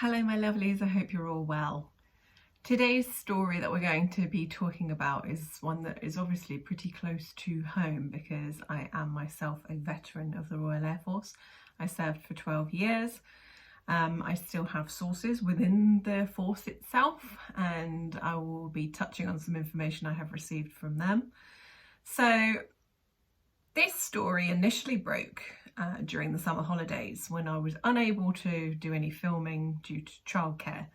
Hello my lovelies, I hope you're all well. Today's story that we're going to be talking about is one that is obviously pretty close to home because I am myself a veteran of the Royal Air Force. I served for 12 years. I still have sources within the force itself, and I will be touching on some information I have received from them. So this story initially broke during the summer holidays when I was unable to do any filming due to childcare.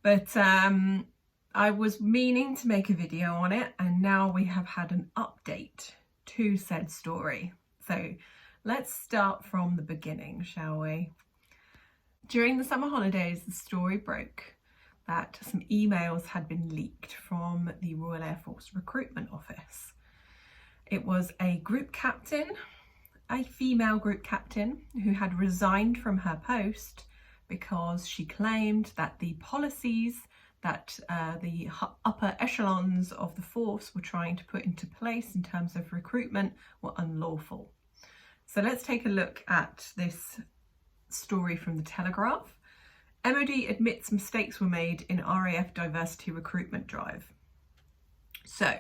But I was meaning to make a video on it, and now we have had an update to said story. So let's start from the beginning, shall we? During the summer holidays, the story broke that some emails had been leaked from the Royal Air Force Recruitment Office. It was a group captain, a female group captain, who had resigned from her post because she claimed that the policies that the upper echelons of the force were trying to put into place in terms of recruitment were unlawful. So let's take a look at this story from the Telegraph. MOD admits mistakes were made in RAF diversity recruitment drive. So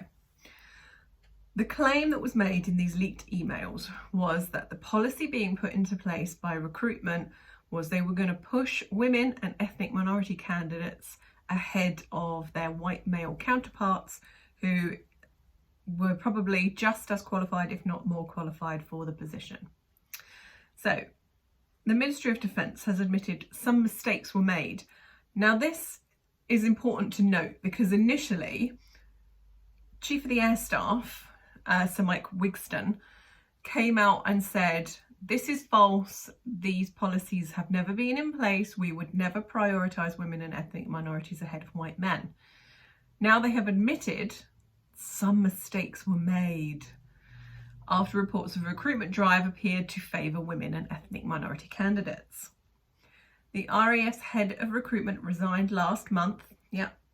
the claim that was made in these leaked emails was that the policy being put into place by recruitment was they were going to push women and ethnic minority candidates ahead of their white male counterparts who were probably just as qualified, if not more qualified, for the position. So the Ministry of Defence has admitted some mistakes were made. Now this is important to note because initially Chief of the Air Staff, Sir Mike Wigston, came out and said, this is false, these policies have never been in place, we would never prioritise women and ethnic minorities ahead of white men. Now they have admitted some mistakes were made after reports of a recruitment drive appeared to favour women and ethnic minority candidates. The RAF's head of recruitment resigned last month.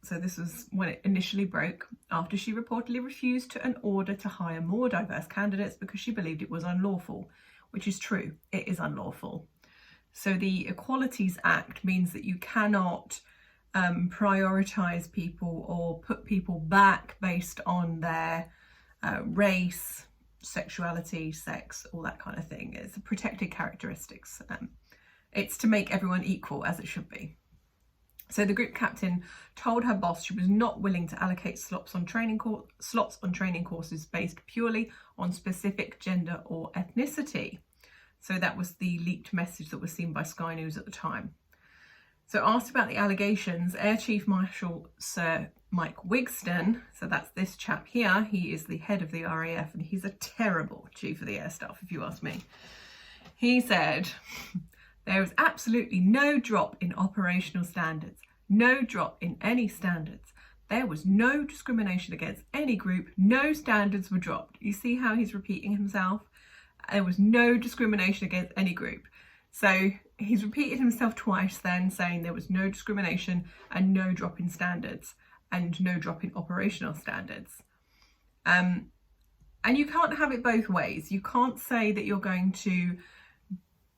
So this was when it initially broke, after she reportedly refused an order to hire more diverse candidates because she believed it was unlawful, which is true, it is unlawful. So the Equalities Act means that you cannot prioritise people or put people back based on their race, sexuality, sex, all that kind of thing. It's a protected characteristics. It's to make everyone equal, as it should be. So the group captain told her boss she was not willing to allocate slots on training courses based purely on specific gender or ethnicity. So that was the leaked message that was seen by Sky News at the time. So asked about the allegations, Air Chief Marshal Sir Mike Wigston, so that's this chap here, he is the head of the RAF and he's a terrible Chief of the Air Staff if you ask me. He said, there is absolutely no drop in operational standards, no drop in any standards. There was no discrimination against any group, no standards were dropped. You see how he's repeating himself? There was no discrimination against any group. So he's repeated himself twice then, saying there was no discrimination and no drop in standards and no drop in operational standards. And you can't have it both ways. You can't say that you're going to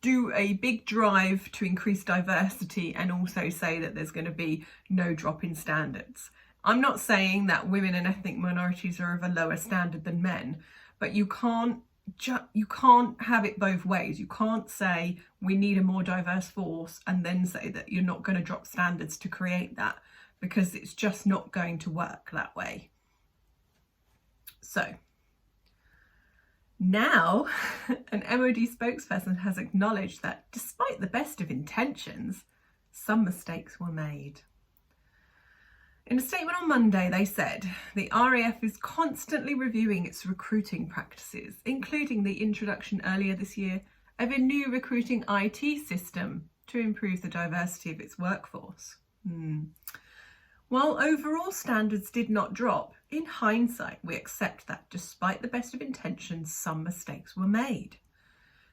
do a big drive to increase diversity and also say that there's going to be no drop in standards. I'm not saying that women and ethnic minorities are of a lower standard than men, but you can't have it both ways. You can't say we need a more diverse force and then say that you're not going to drop standards to create that, because it's just not going to work that way. So now, an MOD spokesperson has acknowledged that despite the best of intentions, some mistakes were made. In a statement on Monday, they said, the RAF is constantly reviewing its recruiting practices, including the introduction earlier this year of a new recruiting IT system to improve the diversity of its workforce. While overall standards did not drop, in hindsight, we accept that despite the best of intentions, some mistakes were made.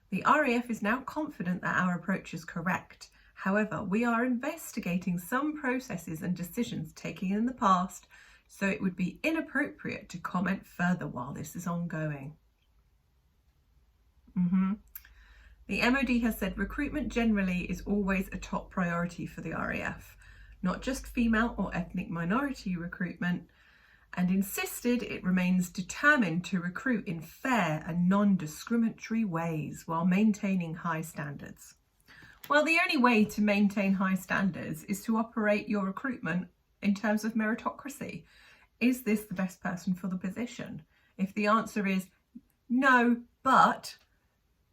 The RAF is now confident that our approach is correct. However, we are investigating some processes and decisions taken in the past, so it would be inappropriate to comment further while this is ongoing. The MOD has said recruitment generally is always a top priority for the RAF, not just female or ethnic minority recruitment, and insisted it remains determined to recruit in fair and non-discriminatory ways while maintaining high standards. Well, the only way to maintain high standards is to operate your recruitment in terms of meritocracy. Is this the best person for the position? If the answer is no, but,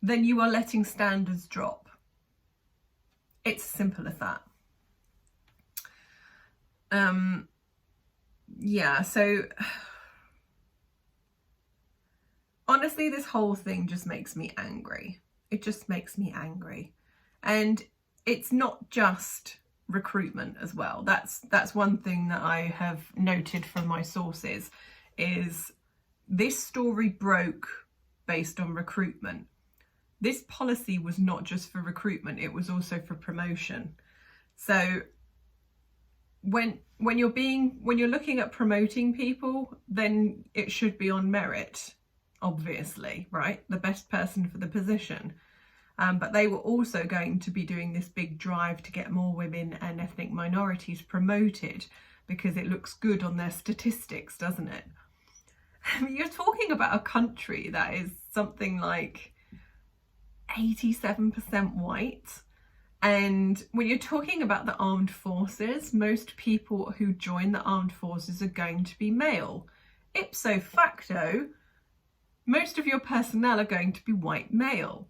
then you are letting standards drop. It's as simple as that. Yeah, so honestly, this whole thing just makes me angry. It just makes me angry. And it's not just recruitment as well. That's one thing that I have noted from my sources, is this story broke based on recruitment. This policy was not just for recruitment, it was also for promotion. So when you're looking at promoting people, then it should be on merit, obviously, right? The best person for the position. But they were also going to be doing this big drive to get more women and ethnic minorities promoted because it looks good on their statistics, doesn't it? I mean, you're talking about a country that is something like 87% white. And when you're talking about the armed forces, most people who join the armed forces are going to be male. Ipso facto, most of your personnel are going to be white male.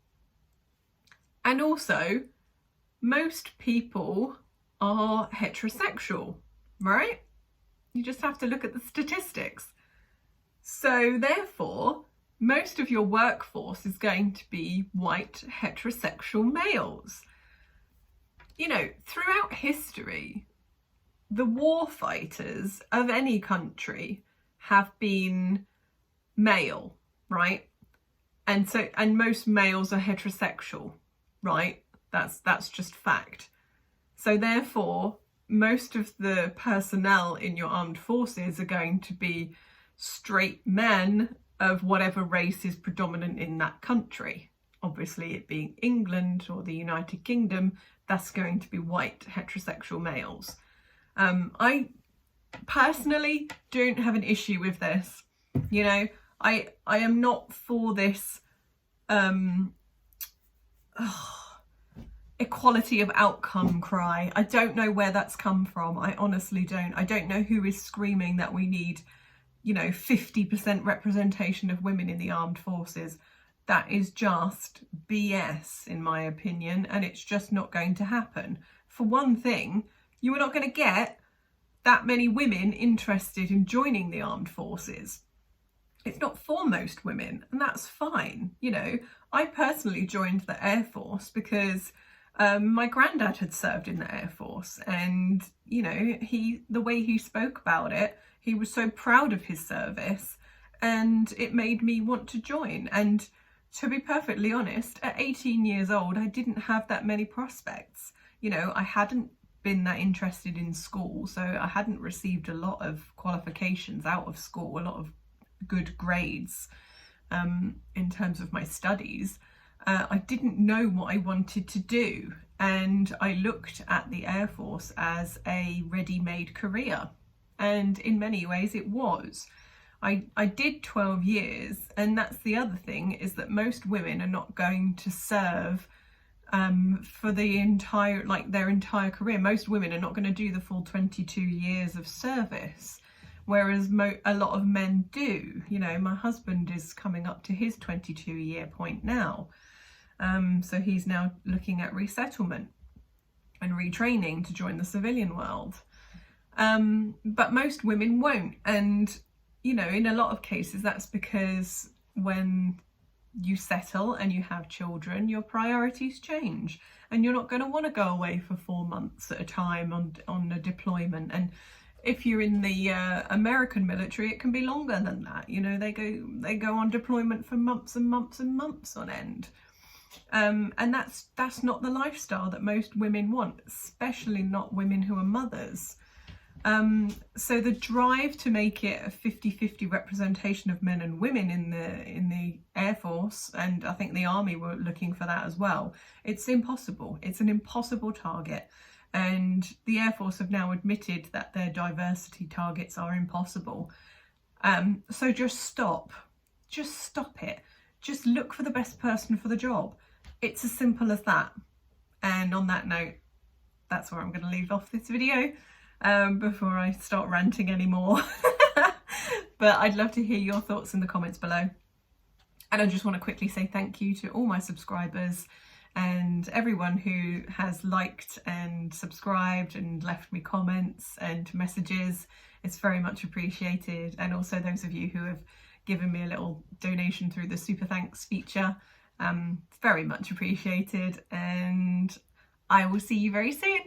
And also, most people are heterosexual, right? You just have to look at the statistics. So therefore, most of your workforce is going to be white heterosexual males. You know, throughout history, the war fighters of any country have been male, right? And most males are heterosexual, right? That's just fact. So therefore, most of the personnel in your armed forces are going to be straight men of whatever race is predominant in that country. Obviously, it being England or the United Kingdom, that's going to be white heterosexual males. I personally don't have an issue with this. You know, I am not for this equality of outcome cry. I don't know where that's come from. I honestly don't. I don't know who is screaming that we need, 50% representation of women in the armed forces. That is just BS, in my opinion, and it's just not going to happen. For one thing, you are not going to get that many women interested in joining the armed forces. It's not for most women, and that's fine. I personally joined the Air Force because my granddad had served in the Air Force, and the way he spoke about it, he was so proud of his service, and it made me want to join. And to be perfectly honest, at 18 years old, I didn't have that many prospects. I hadn't been that interested in school, so I hadn't received a lot of qualifications out of school, a lot of good grades in terms of my studies. I didn't know what I wanted to do, and I looked at the Air Force as a ready-made career, and in many ways it was. I did 12 years, and that's the other thing, is that most women are not going to serve for the their entire career. Most women are not going to do the full 22 years of service, whereas a lot of men do. My husband is coming up to his 22-year point now. So he's now looking at resettlement and retraining to join the civilian world. But most women won't. And, in a lot of cases, that's because when you settle and you have children, your priorities change, and you're not going to want to go away for 4 months at a time on a deployment. And if you're in the American military, it can be longer than that. They go on deployment for months and months and months on end. And that's not the lifestyle that most women want, especially not women who are mothers. So the drive to make it a 50-50 representation of men and women in the Air Force, and I think the Army were looking for that as well. It's impossible. It's an impossible target. And the Air Force have now admitted that their diversity targets are impossible. So just stop. Just stop it. Just look for the best person for the job. It's as simple as that. And on that note, that's where I'm going to leave off this video before I start ranting anymore. But I'd love to hear your thoughts in the comments below. And I just want to quickly say thank you to all my subscribers and everyone who has liked and subscribed and left me comments and messages. It's very much appreciated. And also those of you who have given me a little donation through the super thanks feature. Very much appreciated, and I will see you very soon.